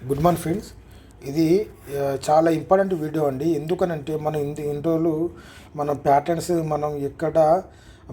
Good morning friends. ఇది చాలా important video అండి. ఎందుకనంటే మనం ఇన్ని రోజులు మనం ప్యాటర్న్స్ మనం ఎక్కడ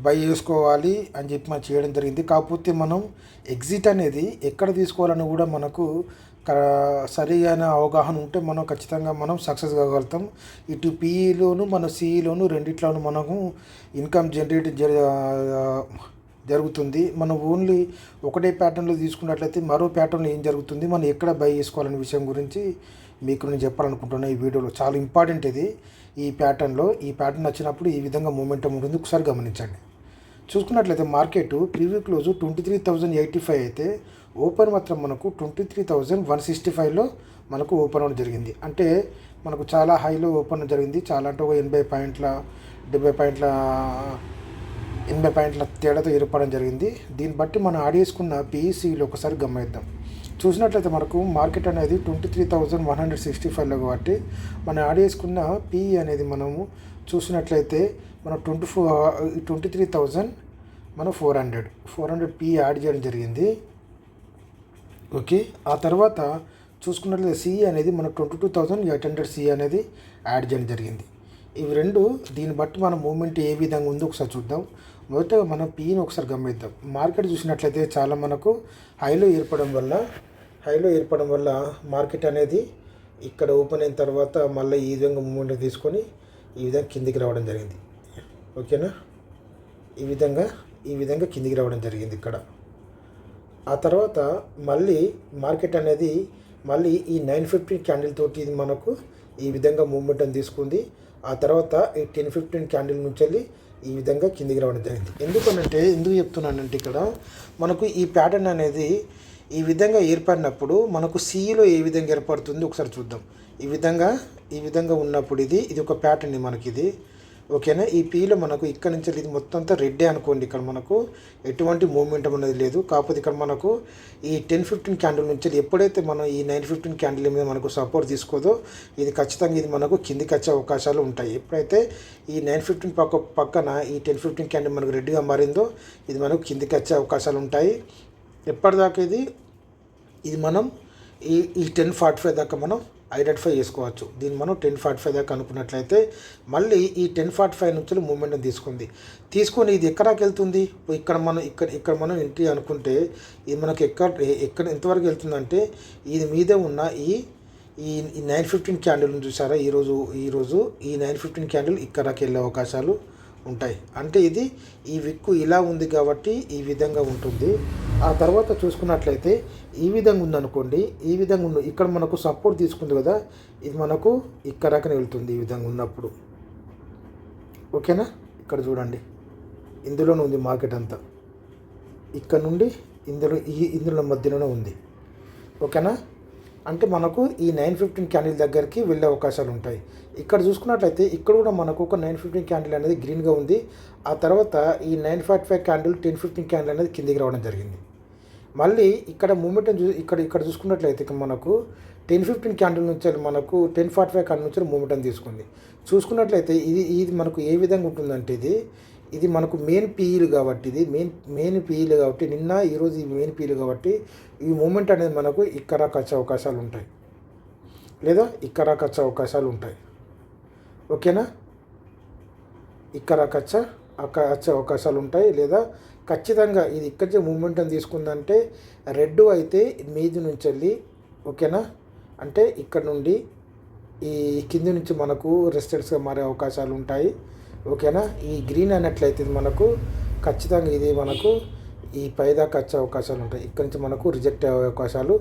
బై చేసుకోవాలి అని చెప్పి మనం చేయడం జరిగింది. కాకపోతే మనం ఎగ్జిట్ అనేది ఎక్కడ తీసుకోవాలని కూడా మనకు సరైన అవగాహన ఉంటే మనం ఖచ్చితంగా మనం సక్సెస్ కాగలుగుతాం. ఇటు పీఈలోను మన సిఈలోను రెండిట్లోనూ మనము ఇన్కమ్ జనరేట్ జరుగుతుంది. మనం ఓన్లీ ఒకటే ప్యాటర్న్లో తీసుకున్నట్లయితే మరో ప్యాటర్న్లో ఏం జరుగుతుంది, మనం ఎక్కడ బై చేసుకోవాలనే విషయం గురించి మీకు నేను చెప్పాలనుకుంటున్నాను. ఈ వీడియోలో చాలా ఇంపార్టెంట్ ఇది. ఈ ప్యాటర్న్ వచ్చినప్పుడు ఈ విధంగా మూమెంటం ఉంటుంది. ఒకసారి గమనించండి. చూసుకున్నట్లయితే మార్కెట్ ప్రీవ్యూ క్లోజ్ 23,085 అయితే ఓపెన్ మాత్రం మనకు 23,165లో మనకు ఓపెన్ అవ్వడం జరిగింది. అంటే మనకు చాలా హైలో ఓపెన్ జరిగింది. చాలా అంటే ఒక 80 పాయింట్ల 80 పాయింట్ల తేడాతో ఏర్పడడం జరిగింది. దీన్ని బట్టి మనం యాడ్ చేసుకున్న పీఈసీలో ఒకసారి గమనిద్దాం. చూసినట్లయితే మనకు మార్కెట్ అనేది 23,165లో కాబట్టి మనం యాడ్ చేసుకున్న పీఈ అనేది మనము చూసినట్లయితే మనం 23,000 మనం 400 పీఈ యాడ్ చేయడం జరిగింది. ఓకే, ఆ తర్వాత చూసుకున్నట్లయితే సిఈ అనేది మన 22,800 సిఈ అనేది యాడ్ చేయడం జరిగింది. ఇవి రెండు దీన్ని బట్టి మన మూమెంట్ ఏ విధంగా ఉందో ఒకసారి చూద్దాం. మొదట మనం పీని ఒకసారి గమనిద్దాం. మార్కెట్ చూసినట్లయితే చాలా మనకు హైలో ఏర్పడడం వల్ల మార్కెట్ అనేది ఇక్కడ ఓపెన్ అయిన తర్వాత మళ్ళీ ఈ విధంగా మూమెంట్ తీసుకొని ఈ విధంగా కిందికి రావడం జరిగింది. ఓకేనా, ఈ విధంగా కిందికి రావడం జరిగింది ఇక్కడ. ఆ తర్వాత మళ్ళీ మార్కెట్ అనేది మళ్ళీ ఈ 915 క్యాండిల్ తోటి ఇది మనకు ఈ విధంగా మూమెంట్ తీసుకుంది. ఆ తర్వాత ఈ 10-15 క్యాండిల్ నుంచి వెళ్ళి ఈ విధంగా కిందికి రావడం జరిగింది. ఎందుకు చెప్తున్నానంటే ఇక్కడ మనకు ఈ ప్యాటర్న్ అనేది ఈ విధంగా ఏర్పడినప్పుడు మనకు సిఈలో ఏ విధంగా ఏర్పడుతుంది ఒకసారి చూద్దాం. ఈ విధంగా ఉన్నప్పుడు ఇది ఒక ప్యాటర్న్ మనకి ఇది. ఓకేనా, ఈ పీలో మనకు ఇక్కడ నుంచి ఇది మొత్తం అంతా రెడ్డే అనుకోండి. ఇక్కడ మనకు ఎటువంటి మూమెంటం అనేది లేదు. కాకపోతే ఇక్కడ మనకు ఈ 10-15 క్యాండిల్ నుంచి ఎప్పుడైతే మనం ఈ 9-15 క్యాండిల్ మీద మనకు సపోర్ట్ తీసుకోదో ఇది ఖచ్చితంగా ఇది మనకు కిందికి వచ్చే అవకాశాలు ఉంటాయి. ఎప్పుడైతే ఈ 9-15 పక్కన ఈ 10-15 క్యాండిల్ మనకు రెడ్గా మారిందో ఇది మనకు కిందికి వచ్చే అవకాశాలు ఉంటాయి. ఎప్పటిదాకా ఇది మనం ఈ 10.45 దాకా మనం ఐడెంటిఫై చేసుకోవచ్చు. దీన్ని మనం 10.45 దాకా అనుకున్నట్లయితే మళ్ళీ ఈ 10.45 నుంచి మూమెంట్ తీసుకొని ఇది ఎక్కడికి వెళ్తుంది. ఇక్కడ మనం ఎంట్రీ అనుకుంటే ఇది మనకు ఎక్కడ ఎంతవరకు వెళ్తుందంటే ఇది మీద ఉన్న ఈ 9-15 క్యాండిల్ చూసారా, ఈరోజు ఈ 9-15 క్యాండిల్ ఇక్కడికి వెళ్ళే అవకాశాలు ఉంటాయి. అంటే ఈ విక్కు ఇలా ఉంది కాబట్టి ఈ విధంగా ఉంటుంది. ఆ తర్వాత చూసుకున్నట్లయితే ఈ విధంగా ఉందనుకోండి, ఇక్కడ మనకు సపోర్ట్ తీసుకుంది కదా, ఇది మనకు ఇక్కడకనే వెళ్తుంది ఈ విధంగా ఉన్నప్పుడు. ఓకేనా, ఇక్కడ చూడండి ఇందులోనే ఉంది మార్కెట్ అంతా, ఇక్కడ నుండి ఇందులో మధ్యలోనే ఉంది. ఓకేనా, అంటే మనకు ఈ 9-15 క్యాండిల్ దగ్గరికి వెళ్ళే అవకాశాలు ఉంటాయి. ఇక్కడ చూసుకున్నట్లయితే ఇక్కడ కూడా మనకు ఒక 9-15 క్యాండిల్ అనేది గ్రీన్గా ఉంది. ఆ తర్వాత ఈ 9.45 క్యాండిల్ 10-15 క్యాండిల్ అనేది కిందికి రావడం జరిగింది. మళ్ళీ ఇక్కడ మూమెంట్ ఇక్కడ చూసుకున్నట్లయితే మనకు 10-15 క్యాండిల్ నుంచి మనకు 10.45 క్యాండిల్ నుంచి మూమెంట్ తీసుకుంది. చూసుకున్నట్లయితే ఇది మనకు ఏ విధంగా ఉంటుందంటే ఇది మనకు మెయిన్ పీఈలు కాబట్టి మెయిన్ పీఈలు కాబట్టి ఈరోజు ఈ మెయిన్ పీఈలు కాబట్టి ఈ మూమెంట్ అనేది మనకు ఇక్కడ వచ్చే అవకాశాలు ఉంటాయి, లేదా ఇక్కడ వచ్చే అవకాశాలు ఉంటాయి. ఓకేనా, ఇక్కడ వచ్చే అవకాశాలు ఉంటాయి, లేదా ఖచ్చితంగా ఇది ఇక్కడ మూమెంట్ తీసుకుందంటే రెడ్ అయితే మీది నుంచి వెళ్ళి. ఓకేనా, అంటే ఇక్కడ నుండి ఈ కింది నుంచి మనకు రెసిస్టెన్స్గా మారే అవకాశాలు ఉంటాయి. ఓకేనా, ఈ గ్రీన్ అన్నట్లయితే ఇది మనకు ఖచ్చితంగా ఇది మనకు ఈ పైదాకా వచ్చే అవకాశాలు ఉంటాయి. ఇక్కడ నుంచి మనకు రిజెక్ట్ అయ్యే అవకాశాలు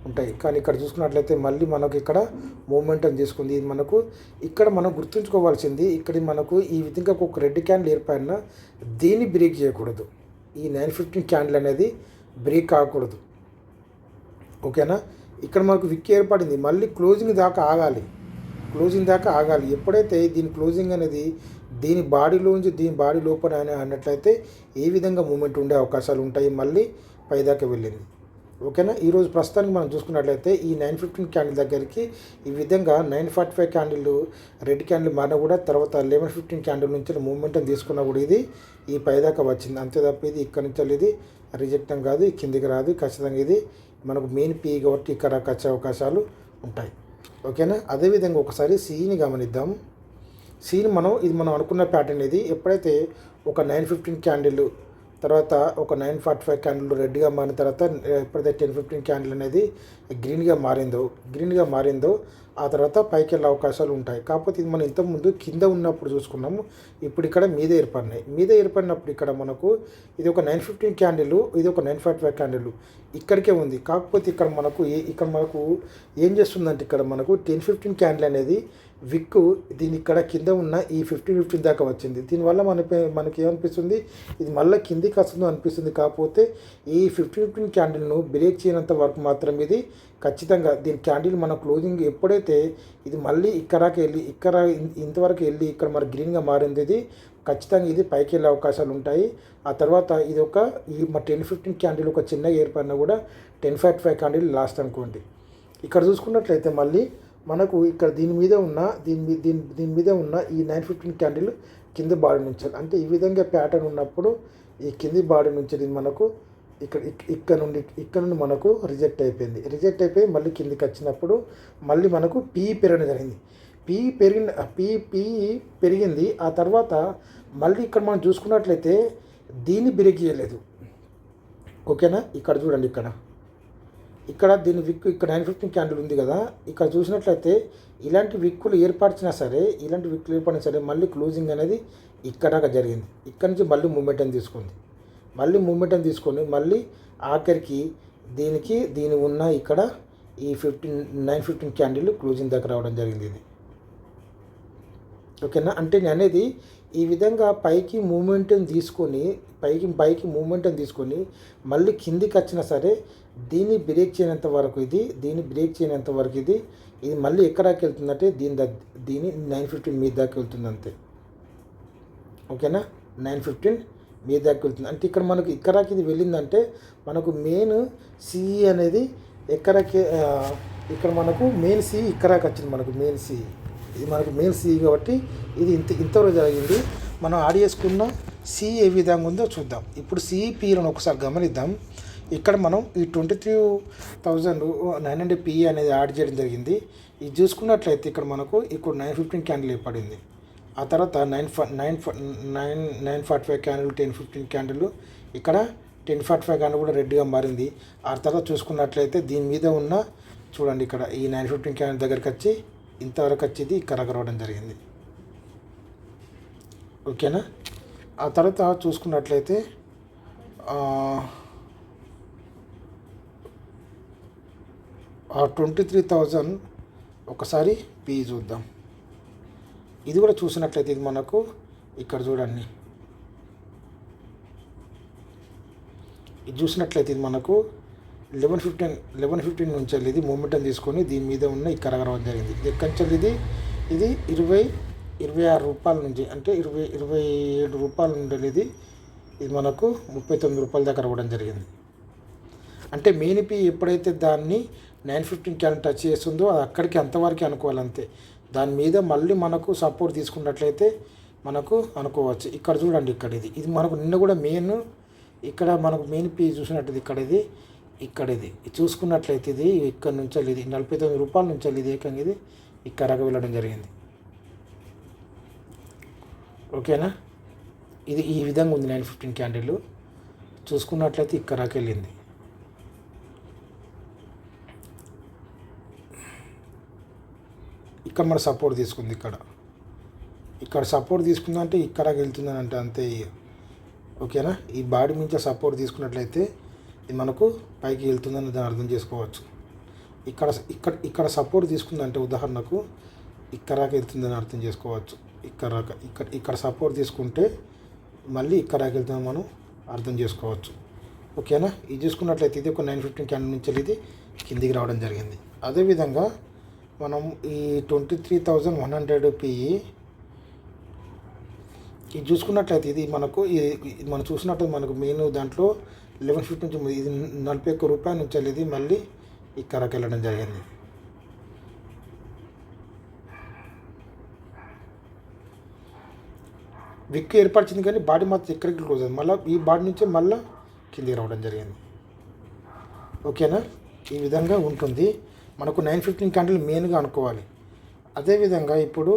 ఉంటాయి. కానీ ఇక్కడ చూసుకున్నట్లయితే మళ్ళీ మనకు ఇక్కడ మూమెంటం తీసుకుంది. ఇది మనకు ఇక్కడ మనం గుర్తుంచుకోవాల్సింది, ఇక్కడ మనకు ఈ విధంగా ఒక రెడ్ క్యాండిల్ ఏర్పడినా దీన్ని బ్రేక్ చేయకూడదు. ఈ 9-15 క్యాండిల్ అనేది బ్రేక్ కాకూడదు. ఓకేనా, ఇక్కడ మనకు విక్ ఏర్పడింది, మళ్ళీ క్లోజింగ్ దాకా ఆగాలి. ఎప్పుడైతే దీని క్లోజింగ్ అనేది దీని బాడీ లోపల అన్నట్లయితే ఏ విధంగా మూమెంట్ ఉండే అవకాశాలు ఉంటాయి, మళ్ళీ పైదాకా వెళ్ళింది. ఓకేనా, ఈరోజు ప్రస్తుతానికి మనం చూసుకున్నట్లయితే ఈ 9-15 క్యాండిల్ దగ్గరికి ఈ విధంగా 9.45 క్యాండిల్ రెడ్ క్యాండిల్ మారినా కూడా తర్వాత 11-15 క్యాండిల్ నుంచి మూమెంట్ తీసుకున్నా కూడా ఇది ఈ పైదాకా వచ్చింది. అంతే తప్ప ఇది ఇక్కడ నుంచి ఇది రిజెక్ట్ కాదు, కిందికి రాదు. ఖచ్చితంగా ఇది మనకు మెయిన్ పీ కాబట్టి ఇక్కడ వచ్చే అవకాశాలు ఉంటాయి. ఓకేనా. అదేవిధంగా ఒకసారి సిని గమనిద్దాం. సీన్ ఇది మనం అనుకున్న ప్యాటర్న్. ఇది ఎప్పుడైతే ఒక 9:15 క్యాండిల్ తర్వాత ఒక 9:45 క్యాండిల్ రెడ్గా మారిన తర్వాత ఎప్పుడైతే 10:15 క్యాండిల్ అనేది గ్రీన్గా మారిందో ఆ తర్వాత పైకి వెళ్ళే అవకాశాలు ఉంటాయి. కాకపోతే ఇది మనం ఇంతకుముందు కింద ఉన్నప్పుడు చూసుకున్నాము. ఇప్పుడు ఇక్కడ మీద ఏర్పడినప్పుడు ఇక్కడ మనకు ఇది ఒక 9:15 క్యాండిల్, ఇది ఒక 9:45 క్యాండిల్ ఇక్కడికే ఉంది. కాకపోతే ఇక్కడ మనకు ఏం చేస్తుందంటే ఇక్కడ మనకు 10:15 క్యాండిల్ అనేది విక్ దీని ఇక్కడ కింద ఉన్న ఈ 15 దాకా వచ్చింది. దీనివల్ల మనకి ఏమనిపిస్తుంది, ఇది మళ్ళీ కిందికి వస్తుందో అనిపిస్తుంది. కాకపోతే ఈ 15 క్యాండిల్ను బ్రేక్ చేయనంత వరకు మాత్రం ఇది ఖచ్చితంగా దీని క్యాండిల్ మన క్లోజింగ్ ఎప్పుడైతే ఇది మళ్ళీ ఇంతవరకు వెళ్ళి ఇక్కడ మన గ్రీన్గా మారింది, ఇది ఖచ్చితంగా ఇది పైకి వెళ్ళే అవకాశాలు ఉంటాయి. ఆ తర్వాత ఇది ఈ 10:15 క్యాండిల్ ఒక చిన్న ఏర్పడినా కూడా 10:45 క్యాండిల్ లాస్ట్ అనుకోండి. ఇక్కడ చూసుకున్నట్లయితే మళ్ళీ మనకు ఇక్కడ దీని మీద ఉన్న ఈ 9:15 క్యాండిల్ కింది బాడీ నుంచి, అంటే ఈ విధంగా ప్యాటర్న్ ఉన్నప్పుడు ఈ కింది బాడీ నుంచి ఇది మనకు ఇక్కడ నుండి మనకు రిజెక్ట్ అయిపోయి మళ్ళీ కిందికి వచ్చినప్పుడు మళ్ళీ మనకు పీ పెరగడం జరిగింది. పీ పెరిగింది. ఆ తర్వాత మళ్ళీ ఇక్కడ మనం చూసుకున్నట్లయితే దీన్ని బ్రేక్ చేయలేదు. ఓకేనా. ఇక్కడ చూడండి, ఇక్కడ దీని విక్ ఇక్కడ 9:15 క్యాండిల్ ఉంది కదా, ఇక్కడ చూసినట్లయితే ఇలాంటి విక్కులు ఏర్పరిచినా సరే మళ్ళీ క్లోజింగ్ అనేది ఇక్కడ జరిగింది. ఇక్కడ నుంచి మళ్ళీ మూమెంటం తీసుకొని మళ్ళీ ఆఖరికి దీని ఉన్న ఇక్కడ ఈ 9:15 క్యాండిల్ క్లోజింగ్ దగ్గర రావడం జరిగింది ఇది. ఓకేనా. అంటే నేను అనేది ఈ విధంగా పైకి మూమెంటం తీసుకొని మళ్ళీ కిందికి వచ్చినా సరే దీన్ని బ్రేక్ చేయనంత వరకు ఇది మళ్ళీ ఎక్కడికి వెళ్తుందంటే దీని 9:15 మీద దాకా వెళ్తుంది అంతే. ఓకేనా. 9:15 మీద దాకా వెళ్తుంది. అంటే ఇక్కడ మనకు ఇది వెళ్ళిందంటే మనకు మెయిన్ సిఈ అనేది ఇక్కడ మనకు మెయిన్ సిఈ ఇక్కడికి వచ్చింది. ఇది మనకు మెయిన్ సిఈ కాబట్టి ఇది ఇంతవరకు జరిగింది. మనం యాడ్ చేసుకున్న సిఈ ఏ విధంగా ఉందో చూద్దాం. ఇప్పుడు సిఈపీలను ఒకసారి గమనిద్దాం. ఇక్కడ మనం ఈ 23,900 పిఈ అనేది యాడ్ చేయడం జరిగింది. ఇది చూసుకున్నట్లయితే ఇక్కడ మనకు 9:15 క్యాండిల్ ఏర్పడింది. ఆ తర్వాత 9:45 క్యాండిల్, 10:15 క్యాండిల్, ఇక్కడ 10:45 క్యాండిల్ కూడా రెడ్గా మారింది. ఆ తర్వాత చూసుకున్నట్లయితే దీని మీద ఉన్న చూడండి ఇక్కడ ఈ 9:15 క్యాండిల్ దగ్గరికి వచ్చి ఇంతవరకు వచ్చేది ఇక్కడ రావడం జరిగింది. ఓకేనా. ఆ తర్వాత చూసుకున్నట్లయితే 23,000 ఒకసారి పీ చూద్దాం. ఇది కూడా చూసినట్లయితే ఇది మనకు ఇక్కడ చూడండి, ఇది చూసినట్లయితే ఇది మనకు 11:15 నుంచి వెళ్ళి ఇది మూమెంటం తీసుకొని దీని మీద ఉన్న ఈ కరగరం జరిగింది. ఇది ఎక్కడి నుంచి ఇది 26 రూపాయల నుంచి, అంటే 27 రూపాయల నుండి ఇది మనకు 39 రూపాయల దగ్గర అవ్వడం జరిగింది. అంటే మెయిన్ పీ ఎప్పుడైతే దాన్ని 9:15 క్యాండిల్ టచ్ చేస్తుందో అది అక్కడికి అంతవరకు అనుకోవాలంతే. దాని మీద మళ్ళీ మనకు సపోర్ట్ తీసుకున్నట్లయితే మనకు అనుకోవచ్చు. ఇక్కడ చూడండి, ఇది మనకు నిన్న కూడా ఇక్కడ మనకు మెయిన్ పీ చూసినట్టు ఇక్కడ ఇది చూసుకున్నట్లయితే ఇది ఇక్కడ నుంచి ఇది 49 రూపాయల నుంచి ఇది ఏకంగా ఇది ఇక్కడ వెళ్ళడం జరిగింది. ఓకేనా. ఇది ఈ విధంగా ఉంది 9:15 క్యాండిల్ చూసుకున్నట్లయితే ఇక్కడకి వెళ్ళింది. ఇక్కడ మన సపోర్ట్ తీసుకుంది, ఇక్కడ సపోర్ట్ తీసుకుందంటే ఇక్కడకి వెళ్తుందని అంటే అంతే. ఓకేనా. ఈ బాడీ నుంచి సపోర్ట్ తీసుకున్నట్లయితే ఇది మనకు పైకి వెళ్తుందని దాన్ని అర్థం చేసుకోవచ్చు. ఇక్కడ సపోర్ట్ తీసుకుందంటే ఉదాహరణకు ఇక్కడకి వెళ్తుందని అర్థం చేసుకోవచ్చు. ఇక్కడ సపోర్ట్ తీసుకుంటే మళ్ళీ ఇక్కడకి వెళ్తుందని మనం అర్థం చేసుకోవచ్చు. ఓకేనా. ఇది చూసుకున్నట్లయితే ఇది ఒక 9:15 క్యాండిల్ నుంచి ఇది కిందికి రావడం జరిగింది. అదేవిధంగా మనం ఈ 23,100 పిఈ ఇది చూసుకున్నట్లయితే ఇది మనం చూసినట్టు మనకు మెయిన్ దాంట్లో 11:15 నుంచి ఇది 41 రూపాయల నుంచి ఇది మళ్ళీ ఇక్కడికి వెళ్ళడం జరిగింది. విక్ ఏర్పరిచింది కానీ బాడీ మాత్రం ఇక్కడికి క్లోజ్ అయింది. మళ్ళీ ఈ బాడీ నుంచి మళ్ళీ కిందికి రావడం జరిగింది. ఓకేనా, ఈ విధంగా ఉంటుంది. మనకు 9:15 క్యాండిల్ మెయిన్గా అనుకోవాలి. అదేవిధంగా ఇప్పుడు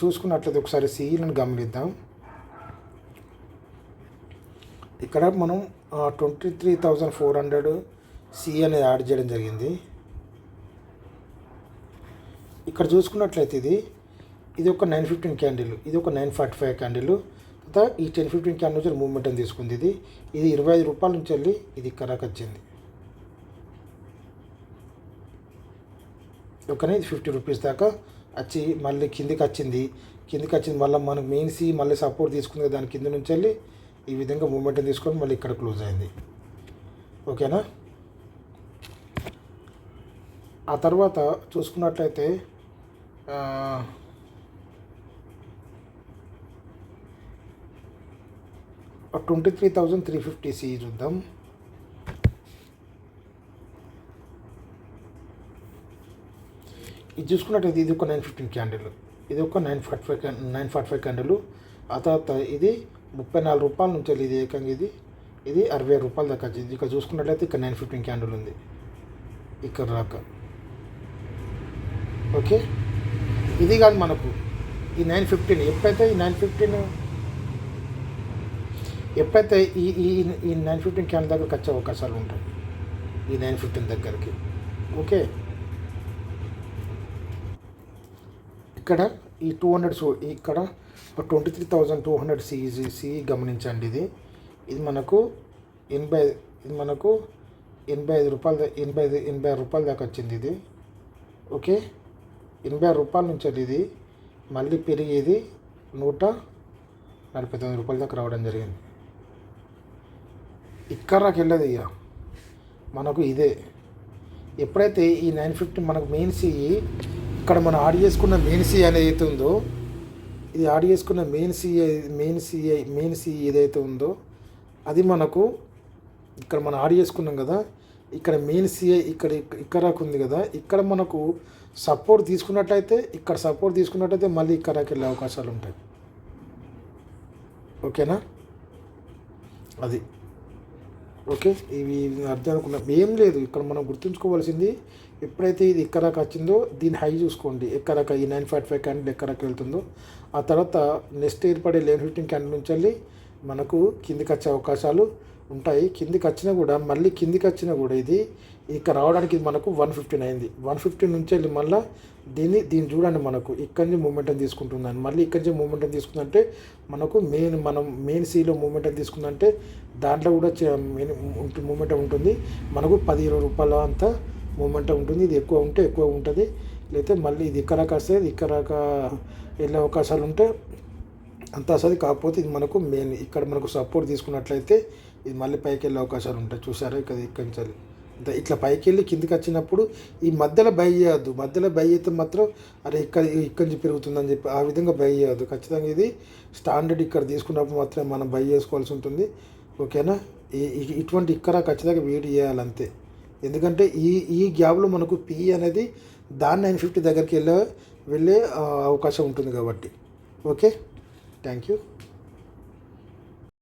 చూసుకున్నట్లయితే ఒకసారి సిఈలను గమనిద్దాం. ఇక్కడ మనం 23,400 సి అనేది యాడ్ చేయడం జరిగింది. ఇక్కడ చూసుకున్నట్లయితే ఇది ఒక 9:15 క్యాండిల్, ఇది ఒక 9:45 క్యాండిల్. తర్వాత ఈ 10:15 క్యాండిల్ నుంచి మూవ్మెంట్ అని తీసుకుంది. ఇది 25 రూపాయల నుంచి వెళ్ళి ఇది ఇక్కడికి వచ్చింది. ఓకేనా, ఇది 50 రూపీస్ దాకా వచ్చి మళ్ళీ కిందికి వచ్చింది. మళ్ళీ మనకు మెయిన్ సి మళ్ళీ సపోర్ట్ తీసుకుంది. దాని కింద నుంచి వెళ్ళి ఈ విధంగా మూమెంట్ తీసుకొని మళ్ళీ ఇక్కడ క్లోజ్ అయింది. ఓకేనా, ఆ తర్వాత చూసుకున్నట్లయితే 23,350 సి చూద్దాం. ఇది చూసుకున్నట్టయితే ఇది ఒక 9:15 క్యాండిల్, ఇది ఒక 9:45 క్యాండిల్. ఆ తర్వాత ఇది 34 రూపాయల నుంచి ఇది ఏకంగా ఇది 60 రూపాయల దాకా వచ్చింది. ఇక్కడ చూసుకున్నట్లయితే ఇక్కడ 9:15 క్యాండిల్ ఉంది ఇక్కడ దాకా. ఓకే, ఇది కాదు మనకు ఈ 9:15 ఎప్పుడైతే ఈ 9:15 క్యాండిల్ దగ్గరకు వచ్చే అవకాశాలు ఉంటాయి, ఈ 9:15 దగ్గరికి. ఓకే, ఇక్కడ ఈ 200 ఇక్కడ 23,200 సి గమనించండి. ఇది మనకు 85 రూపాయల దాకా వచ్చింది ఇది. ఓకే, 80 రూపాయల నుంచి ఇది మళ్ళీ పెరిగి ఇది 149 రూపాయల దాకా రావడం జరిగింది. ఇక్కడకి వెళ్ళదు ఇక మనకు ఇదే. ఎప్పుడైతే ఈ 9:15 మనకు మెయిన్ సి ఇక్కడ మనం యాడ్ చేసుకున్న మెయిన్ సి అనేది అయితే ఉందో, ఇది యాడ్ చేసుకున్న మెయిన్ సి ఏదైతే ఉందో అది మనకు ఇక్కడ మనం యాడ్ చేసుకున్నాం కదా. ఇక్కడ మెయిన్ సిఐ ఇక్కడ ఉంది కదా. ఇక్కడ మనకు సపోర్ట్ తీసుకున్నట్లయితే మళ్ళీ ఇక్కడికి వెళ్ళే అవకాశాలు ఉంటాయి. ఓకేనా, అది ఓకే. ఇవి అర్థం అనుకున్నాం, ఏం లేదు. ఇక్కడ మనం గుర్తుంచుకోవాల్సింది, ఎప్పుడైతే ఇది ఎక్కడాక వచ్చిందో దీని హై చూసుకోండి. ఎక్కడాక ఈ 9:45 క్యాండిల్ ఎక్కడాక వెళ్తుందో ఆ తర్వాత నెక్స్ట్ ఏర్పడే 11:15 క్యాండిల్ నుంచి వెళ్ళి మనకు కిందికి వచ్చే అవకాశాలు ఉంటాయి. కిందికి వచ్చినా కూడా ఇది ఇక్కడ రావడానికి ఇది మనకు 115 అయింది. 115 నుంచి వెళ్ళి మళ్ళీ దీన్ని చూడండి, మనకు ఇక్కడి నుంచి మూమెంటం తీసుకుంటుందని. మళ్ళీ ఇక్కడి నుంచి మూమెంటం తీసుకుందంటే మనకు మెయిన్ సిలో మూమెంటం తీసుకుందంటే దాంట్లో కూడా మూమెంటం ఉంటుంది. మనకు 10-20 రూపాయల అంత మూమెంటం ఉంటుంది. ఇది ఎక్కువ ఉంటే ఎక్కువ ఉంటుంది, లేకపోతే మళ్ళీ ఇది ఇక్కడ వస్తే ఇక్కడ వెళ్ళే అవకాశాలు ఉంటే అంత వస్తుంది. కాకపోతే ఇది మనకు మెయిన్ ఇక్కడ మనకు సపోర్ట్ తీసుకున్నట్లయితే ఇది మళ్ళీ పైకి వెళ్ళే అవకాశాలు ఉంటాయి. చూసారా, ఇక్కడి నుంచి ఇట్లా పైకి వెళ్ళి కిందికి వచ్చినప్పుడు ఈ మధ్యలో బై చేయొద్దు. మధ్యలో బై అయితే మాత్రం ఇక్కడి నుంచి పెరుగుతుందని చెప్పి ఆ విధంగా బై చేయొద్దు. ఖచ్చితంగా ఇది స్టాండర్డ్ ఇక్కడ తీసుకున్నప్పుడు మాత్రమే మనం బై చేసుకోవాల్సి ఉంటుంది. ఓకేనా, ఇటువంటి ఇక్కడ ఖచ్చితంగా వెయిట్ చేయాలంతే. ఎందుకంటే ఈ గ్యాప్లో మనకు పి అనేది దాని 950 దగ్గరికి వెళ్ళే అవకాశం ఉంటుంది కాబట్టి. Okay, thank you.